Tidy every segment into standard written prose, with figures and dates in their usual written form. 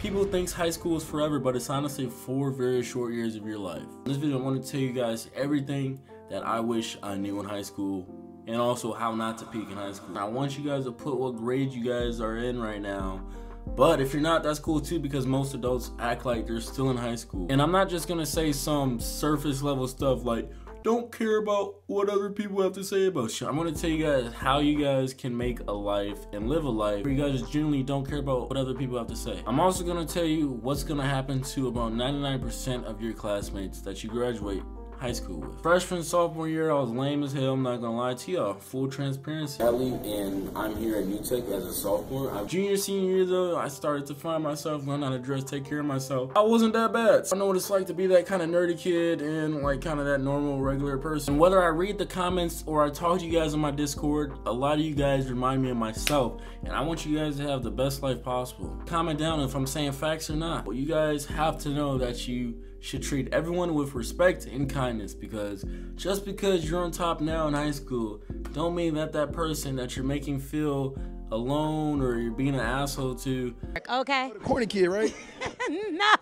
People think high school is forever, but it's honestly 4 very short years of your life. In this video, I want to tell you guys everything that I wish I knew in high school, and also how not to peak in high school. I want you guys to put what grade you guys are in right now. But if you're not, that's cool too, because most adults act like they're still in high school. And I'm not just gonna say some surface level stuff like, don't care about what other people have to say about you. I'm gonna tell you guys how you guys can make a life and live a life where you guys genuinely don't care about what other people have to say. I'm also gonna tell you what's gonna happen to about 99% of your classmates that you graduate high school with. Freshman, sophomore year, I was lame as hell, I'm not gonna lie to y'all. Full transparency. And I'm here at UTech as a sophomore. Junior, senior year though, I started to find myself, learn how to dress, take care of myself. I wasn't that bad. I know what it's like to be that kind of nerdy kid and like kind of that normal, regular person. Whether I read the comments or I talk to you guys on my Discord, a lot of you guys remind me of myself, and I want you guys to have the best life possible. Comment down if I'm saying facts or not. Well, you guys have to know that you should treat everyone with respect and kindness, because just because you're on top now in high school don't mean that that person that you're making feel alone or you're being an asshole to. Okay. Corny kid, right? No,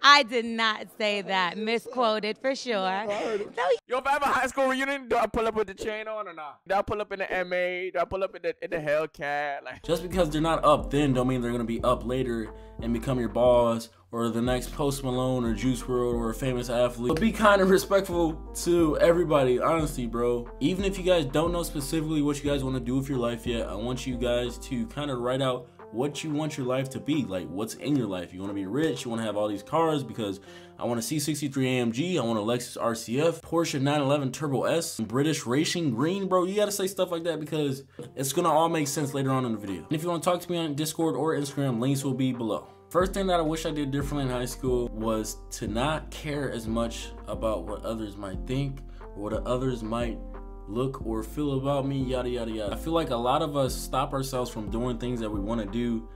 I did not say that. Misquoted for sure. No. Yo, if I have a high school reunion, do I pull up with the chain on or not? Do I pull up in the MA? Do I pull up in the Hellcat? Like, just because they're not up then don't mean they're gonna be up later and become your boss or the next Post Malone or Juice WRLD or a famous athlete. But be kind and respectful to everybody, honestly, bro. Even if you guys don't know specifically what you guys want to do with your life yet, I want you guys to kind of write out what you want your life to be, like what's in your life. You want to be rich, you want to have all these cars, because I want a C63 AMG, I want a Lexus RCF, Porsche 911 Turbo S, British Racing Green, bro. You gotta say stuff like that because it's gonna all make sense later on in the video. And if you want to talk to me on Discord or Instagram, links will be below. First thing that I wish I did differently in high school was to not care as much about what others might think or what others might look or feel about me, yada yada yada. I feel like a lot of us stop ourselves from doing things that we want to do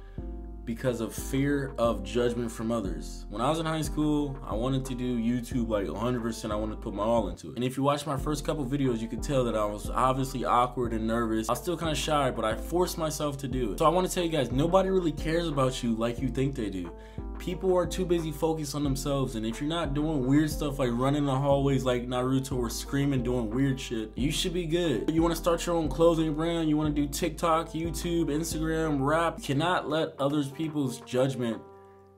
because of fear of judgment from others. When I was in high school, I wanted to do YouTube like 100%. I wanted to put my all into it. And if you watch my first couple videos, you could tell that I was obviously awkward and nervous. I was still kind of shy, but I forced myself to do it. So I want to tell you guys, nobody really cares about you like you think they do. People are too busy focused on themselves, and if you're not doing weird stuff like running the hallways like Naruto or screaming doing weird shit, you should be good. You want to start your own clothing brand, you want to do TikTok, YouTube, Instagram, rap, you cannot let people's judgment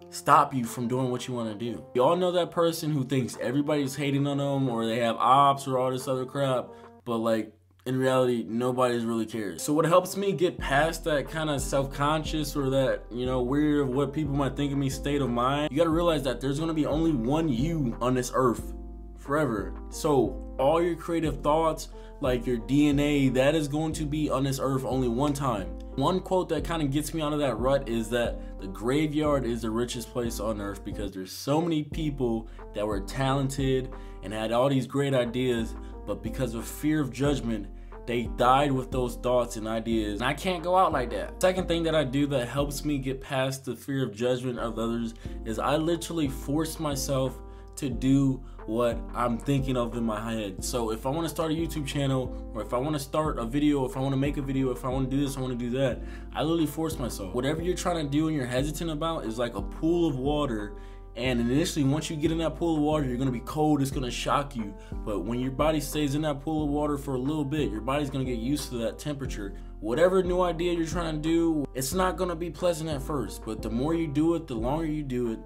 stop you from doing what you want to do. You all know that person who thinks everybody's hating on them or they have ops or all this other crap, but like in reality, nobody's really cares. So what helps me get past that kind of self-conscious or that, you know, weird of what people might think of me state of mind, you gotta realize that there's gonna be only one you on this earth forever. So all your creative thoughts, like your DNA, that is going to be on this earth only one time. One quote that kind of gets me out of that rut is that the graveyard is the richest place on earth, because there's so many people that were talented and had all these great ideas, but because of fear of judgment, they died with those thoughts and ideas. And I can't go out like that. Second thing that I do that helps me get past the fear of judgment of others is I literally force myself to do what I'm thinking of in my head. So if I want to start a YouTube channel, or if I want to start a video, if I want to make a video, if I want to do this, I want to do that, I literally force myself. Whatever you're trying to do and you're hesitant about is like a pool of water. And initially, once you get in that pool of water, you're gonna be cold, it's gonna shock you. But when your body stays in that pool of water for a little bit, your body's gonna get used to that temperature. Whatever new idea you're trying to do, it's not gonna be pleasant at first, but the more you do it, the longer you do it,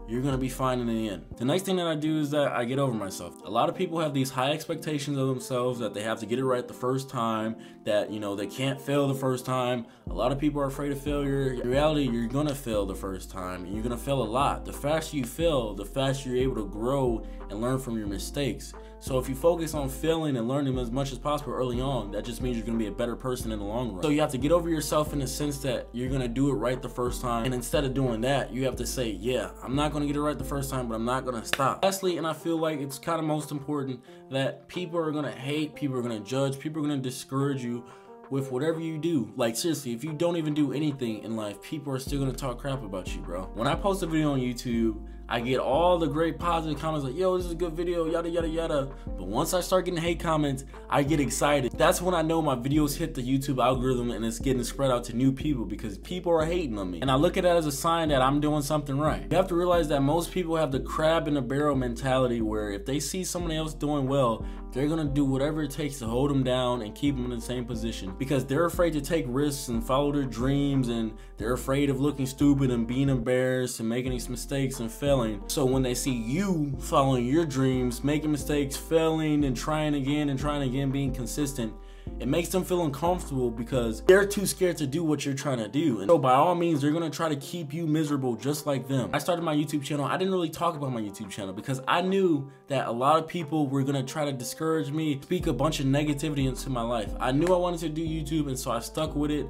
you're gonna be fine in the end. The next thing that I do is that I get over myself. A lot of people have these high expectations of themselves that they have to get it right the first time, that, you know, they can't fail the first time. A lot of people are afraid of failure. In reality, you're gonna fail the first time, and you're gonna fail a lot. The faster you fail, the faster you're able to grow and learn from your mistakes. So if you focus on failing and learning as much as possible early on, that just means you're gonna be a better person in the long run. So you have to get over yourself in the sense that you're gonna do it right the first time. And instead of doing that, you have to say, yeah, I'm not gonna get it right the first time, but I'm not gonna stop. Lastly, and I feel like it's kind of most important, that people are gonna hate, people are gonna judge, people are gonna discourage you, with whatever you do. Like seriously, if you don't even do anything in life, people are still gonna talk crap about you, bro. When I post a video on YouTube, I get all the great positive comments like, yo, this is a good video, yada, yada, yada. But once I start getting hate comments, I get excited. That's when I know my videos hit the YouTube algorithm and it's getting spread out to new people because people are hating on me. And I look at it as a sign that I'm doing something right. You have to realize that most people have the crab in the barrel mentality where if they see somebody else doing well, they're gonna do whatever it takes to hold them down and keep them in the same position because they're afraid to take risks and follow their dreams, and they're afraid of looking stupid and being embarrassed and making these mistakes and failing. So when they see you following your dreams, making mistakes, failing and trying again, being consistent, it makes them feel uncomfortable because they're too scared to do what you're trying to do. And so by all means, they're gonna try to keep you miserable just like them. I started my YouTube channel. I didn't really talk about my YouTube channel because I knew that a lot of people were gonna try to discourage me, speak a bunch of negativity into my life. I knew I wanted to do YouTube, and so I stuck with it,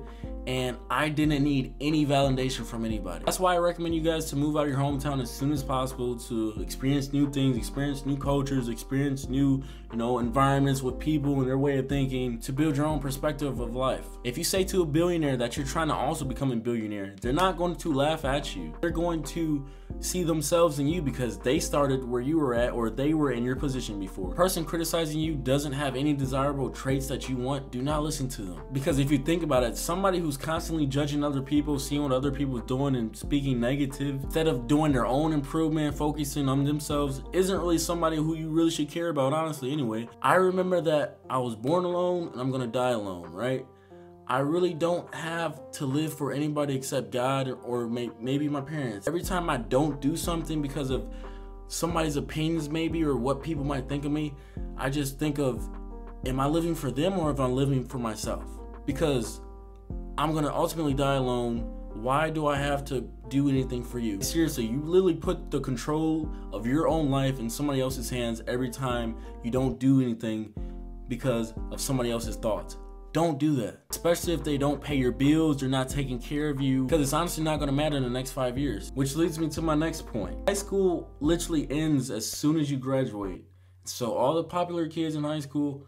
and I didn't need any validation from anybody. That's why I recommend you guys to move out of your hometown as soon as possible to experience new things, experience new cultures, experience new, environments with people and their way of thinking, to build your own perspective of life. If you say to a billionaire that you're trying to also become a billionaire, they're not going to laugh at you. They're going to see themselves in you because they started where you were at, or they were in your position before. The person criticizing you doesn't have any desirable traits that you want. Do not listen to them. Because if you think about it, somebody who's constantly judging other people, seeing what other people are doing and speaking negative, instead of doing their own improvement, focusing on themselves, isn't really somebody who you really should care about, honestly. Anyway, I remember that I was born alone and I'm gonna die alone, right? I really don't have to live for anybody except God or maybe my parents. Every time I don't do something because of somebody's opinions maybe, or what people might think of me, I just think of, am I living for them or am I living for myself? Because I'm gonna ultimately die alone. Why do I have to do anything for you? Seriously, you literally put the control of your own life in somebody else's hands every time you don't do anything because of somebody else's thoughts. Don't do that, especially if they don't pay your bills, they're not taking care of you, because it's honestly not going to matter in the next 5 years. Which leads me to my next point. High school literally ends as soon as you graduate. So all the popular kids in high school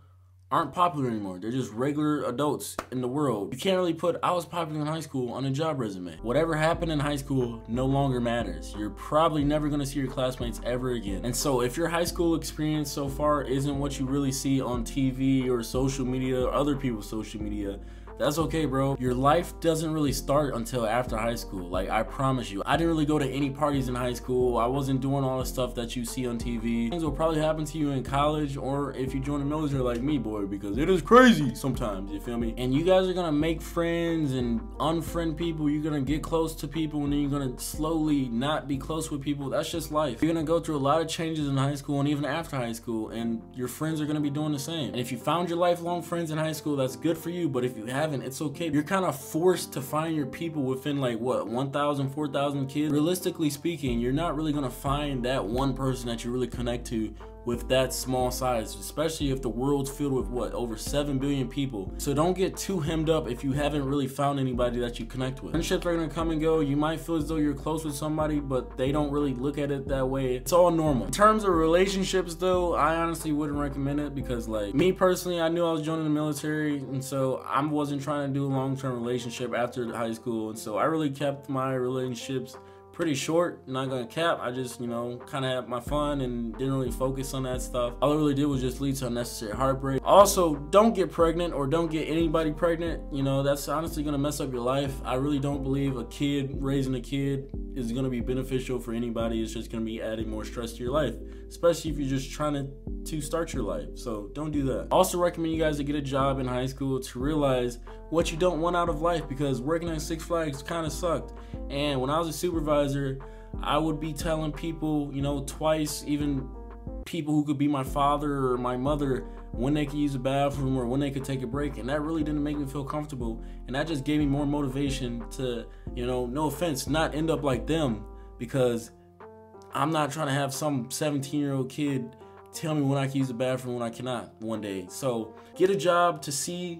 aren't popular anymore. They're just regular adults in the world. You can't really put "I was popular in high school" on a job resume. Whatever happened in high school no longer matters. You're probably never gonna see your classmates ever again. And so if your high school experience so far isn't what you really see on TV or social media or other people's social media, that's okay, bro. Your life doesn't really start until after high school. Like, I promise you. I didn't really go to any parties in high school. I wasn't doing all the stuff that you see on TV. Things will probably happen to you in college, or if you join the military like me, boy, because it is crazy sometimes, you feel me? And you guys are gonna make friends and unfriend people. You're gonna get close to people, and then you're gonna slowly not be close with people. That's just life. You're gonna go through a lot of changes in high school and even after high school, and your friends are gonna be doing the same. And if you found your lifelong friends in high school, that's good for you, but if you haven't, it's okay. You're kind of forced to find your people within, like, what, 1,000, 4,000 kids? Realistically speaking, you're not really gonna find that one person that you really connect to with that small size, especially if the world's filled with, what, over 7 billion people. So don't get too hemmed up if you haven't really found anybody that you connect with. Friendships are gonna come and go. You might feel as though you're close with somebody, but they don't really look at it that way. It's all normal. In terms of relationships though, I honestly wouldn't recommend it because, like, me personally, I knew I was joining the military, and so I wasn't trying to do a long-term relationship after high school, and so I really kept my relationships pretty short. Not gonna cap. I just, kind of had my fun and didn't really focus on that stuff. All it really did was just lead to unnecessary heartbreak. Also, don't get pregnant or don't get anybody pregnant. That's honestly gonna mess up your life. I really don't believe raising a kid is gonna be beneficial for anybody. It's just gonna be adding more stress to your life, especially if you're just trying to start your life. So don't do that. Also recommend you guys to get a job in high school to realize what you don't want out of life, because working at Six Flags kind of sucked. And when I was a supervisor, I would be telling people, twice, even people who could be my father or my mother, when they could use a bathroom or when they could take a break, and that really didn't make me feel comfortable, and that just gave me more motivation to, no offense, not end up like them, because I'm not trying to have some 17-year-old kid tell me when I can use the bathroom, when I cannot one day. So get a job to see,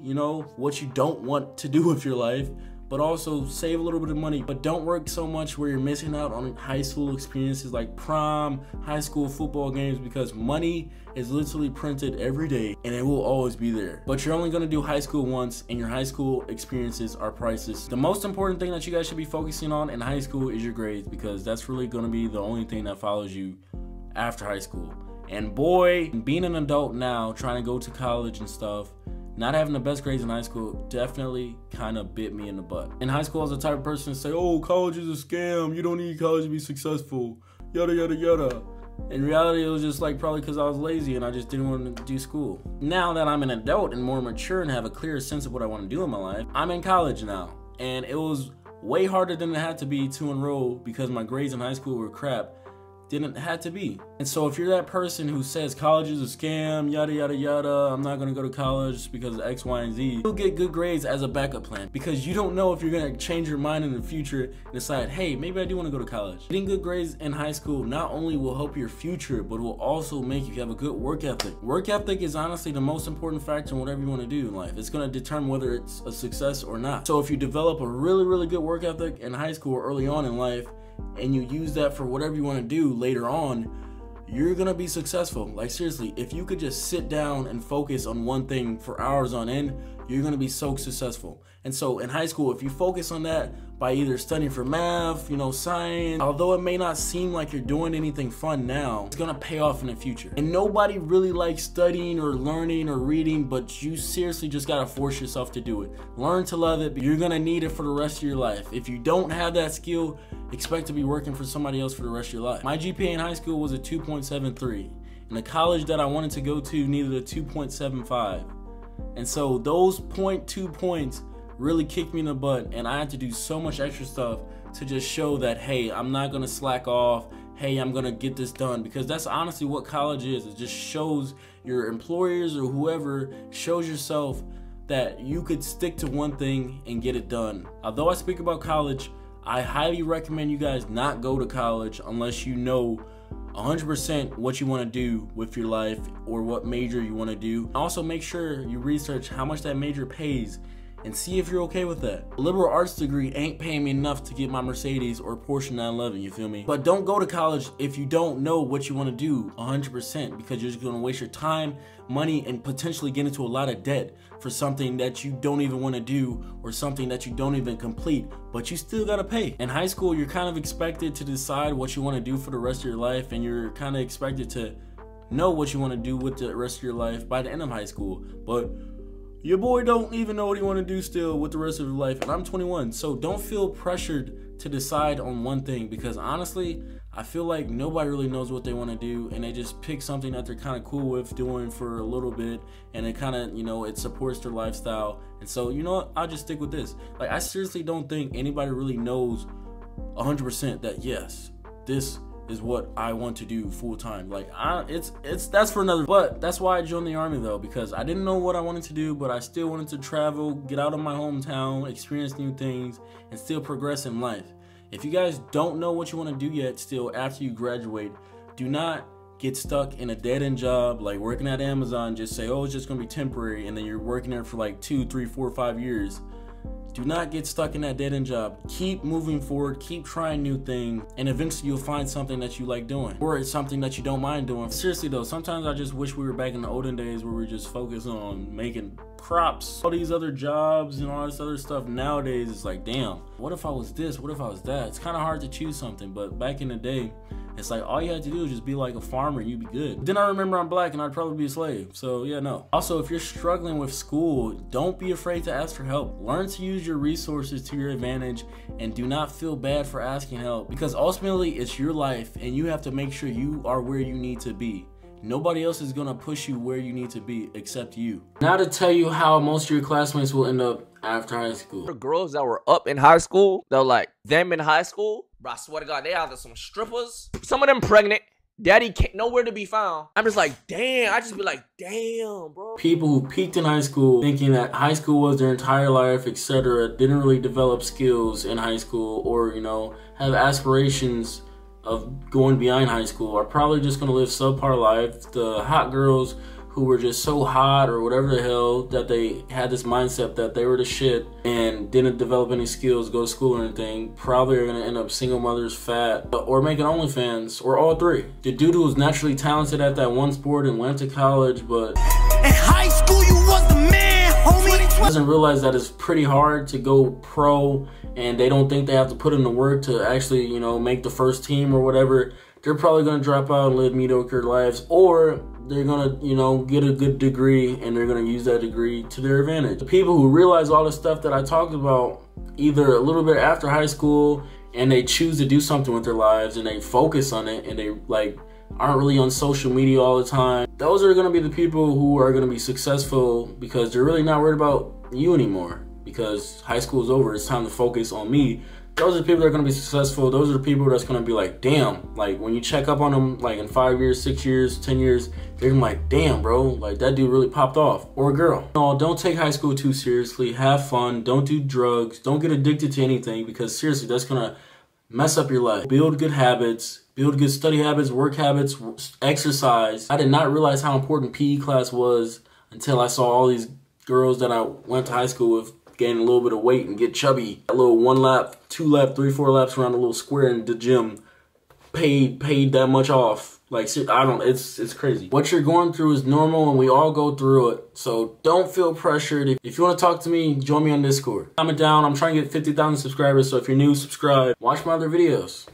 what you don't want to do with your life, but also save a little bit of money. But don't work so much where you're missing out on high school experiences like prom, high school football games, because money is literally printed every day and it will always be there. But you're only gonna do high school once, and your high school experiences are priceless. The most important thing that you guys should be focusing on in high school is your grades, because that's really gonna be the only thing that follows you after high school. And boy, being an adult now, trying to go to college and stuff, not having the best grades in high school definitely kind of bit me in the butt. In high school, I was the type of person to say, oh, college is a scam. You don't need college to be successful. Yada, yada, yada. In reality, it was just like probably because I was lazy and I just didn't want to do school. Now that I'm an adult and more mature and have a clearer sense of what I want to do in my life, I'm in college now. And it was way harder than it had to be to enroll because my grades in high school were crap. Didn't have to be. And so if you're that person who says college is a scam, yada yada yada, I'm not gonna go to college because of X, Y, and Z, you'll get good grades as a backup plan, because you don't know if you're gonna change your mind in the future and decide, hey, maybe I do want to go to college. Getting good grades in high school not only will help your future, but will also make you have a good work ethic. Work ethic is honestly the most important factor in whatever you want to do in life. It's gonna determine whether it's a success or not. So if you develop a really good work ethic in high school or early on in life, and you use that for whatever you want to do later on, you're gonna be successful. Like seriously, if you could just sit down and focus on one thing for hours on end, you're gonna be so successful. And so in high school, if you focus on that by either studying for math, science, although it may not seem like you're doing anything fun now, it's gonna pay off in the future. And nobody really likes studying or learning or reading, but you seriously just gotta force yourself to do it. Learn to love it, but you're gonna need it for the rest of your life. If you don't have that skill, expect to be working for somebody else for the rest of your life. My GPA in high school was a 2.73, and the college that I wanted to go to needed a 2.75. And so those 0.2 points really kicked me in the butt, and I had to do so much extra stuff to just show that, hey, I'm not gonna slack off, hey, I'm gonna get this done, because that's honestly what college is. It just shows your employers or whoever, shows yourself that you could stick to one thing and get it done. Although I speak about college, I highly recommend you guys not go to college unless you know 100% what you want to do with your life or what major you want to do. Also make sure you research how much that major pays and see if you're okay with that. A liberal arts degree ain't paying me enough to get my Mercedes or Porsche 911, you feel me? But don't go to college if you don't know what you want to do 100%, because you're just going to waste your time, money, and potentially get into a lot of debt for something that you don't even want to do or something that you don't even complete, but you still got to pay. In high school, you're kind of expected to decide what you want to do for the rest of your life, and you're kind of expected to know what you want to do with the rest of your life by the end of high school. But your boy don't even know what he want to do still with the rest of his life, and I'm 21, so don't feel pressured to decide on one thing, because honestly, I feel like nobody really knows what they want to do, and they just pick something that they're kind of cool with doing for a little bit, and it kind of, it supports their lifestyle. And so, you know what, I'll just stick with this. Like, I seriously don't think anybody really knows 100% that, yes, this is what I want to do full time. Like, that's for another. But that's why I joined the Army though, because I didn't know what I wanted to do, but I still wanted to travel, get out of my hometown, experience new things, and still progress in life. If you guys don't know what you want to do yet still after you graduate, do not get stuck in a dead-end job like working at Amazon. Just say, oh, it's just gonna be temporary, and then you're working there for like 2, 3, 4, 5 years. Do not get stuck in that dead-end job. Keep moving forward, keep trying new things, and eventually you'll find something that you like doing, or it's something that you don't mind doing. Seriously though, sometimes I just wish we were back in the olden days where we just focused on making crops, all these other jobs and all this other stuff. Nowadays it's like, damn, what if I was this, what if I was that? It's kind of hard to choose something, but back in the day, it's like all you had to do is just be like a farmer and you'd be good. Then I remember I'm black and I'd probably be a slave. So yeah, no. Also, if you're struggling with school, don't be afraid to ask for help. Learn to use your resources to your advantage, and do not feel bad for asking help, because ultimately it's your life and you have to make sure you are where you need to be. Nobody else is gonna push you where you need to be except you. Now to tell you how most of your classmates will end up after high school. The girls that were up in high school, they're like, them in high school, bro, I swear to God, they either some strippers, some of them pregnant, daddy can't nowhere to be found. I'm just like, damn, I just be like, damn, bro. People who peaked in high school thinking that high school was their entire life, etc., didn't really develop skills in high school, or, have aspirations of going beyond high school, are probably just gonna live subpar life. The hot girls who who were just so hot or whatever the hell that they had this mindset that they were the shit and didn't develop any skills, go to school or anything, probably are gonna end up single mothers, fat, or making OnlyFans, or all three. The dude who was naturally talented at that one sport and went to college, but in high school you was the man, homie. Doesn't realize that it's pretty hard to go pro, and they don't think they have to put in the work to actually, you know, make the first team or whatever. They're probably gonna drop out and live mediocre lives, or they're gonna, you know, get a good degree and they're gonna use that degree to their advantage. The people who realize all the stuff that I talked about either a little bit after high school and they choose to do something with their lives and they focus on it and they like aren't really on social media all the time, those are gonna be the people who are gonna be successful because they're really not worried about you anymore because high school is over, it's time to focus on me. Those are the people that are going to be successful. Those are the people that's going to be like, damn, like when you check up on them, like in 5 years, 6 years, 10 years, they're gonna be like, damn, bro, like that dude really popped off. Or a girl. No, don't take high school too seriously. Have fun. Don't do drugs. Don't get addicted to anything because seriously, that's going to mess up your life. Build good habits. Build good study habits, work habits, exercise. I did not realize how important PE class was until I saw all these girls that I went to high school with gain a little bit of weight and get chubby. A little 1 lap, 2 lap, 3, 4 laps around a little square in the gym paid that much off. Like, I don't, it's crazy. What you're going through is normal and we all go through it. So don't feel pressured. If you want to talk to me, join me on Discord. Comment down. I'm trying to get 50,000 subscribers. So if you're new, subscribe. Watch my other videos.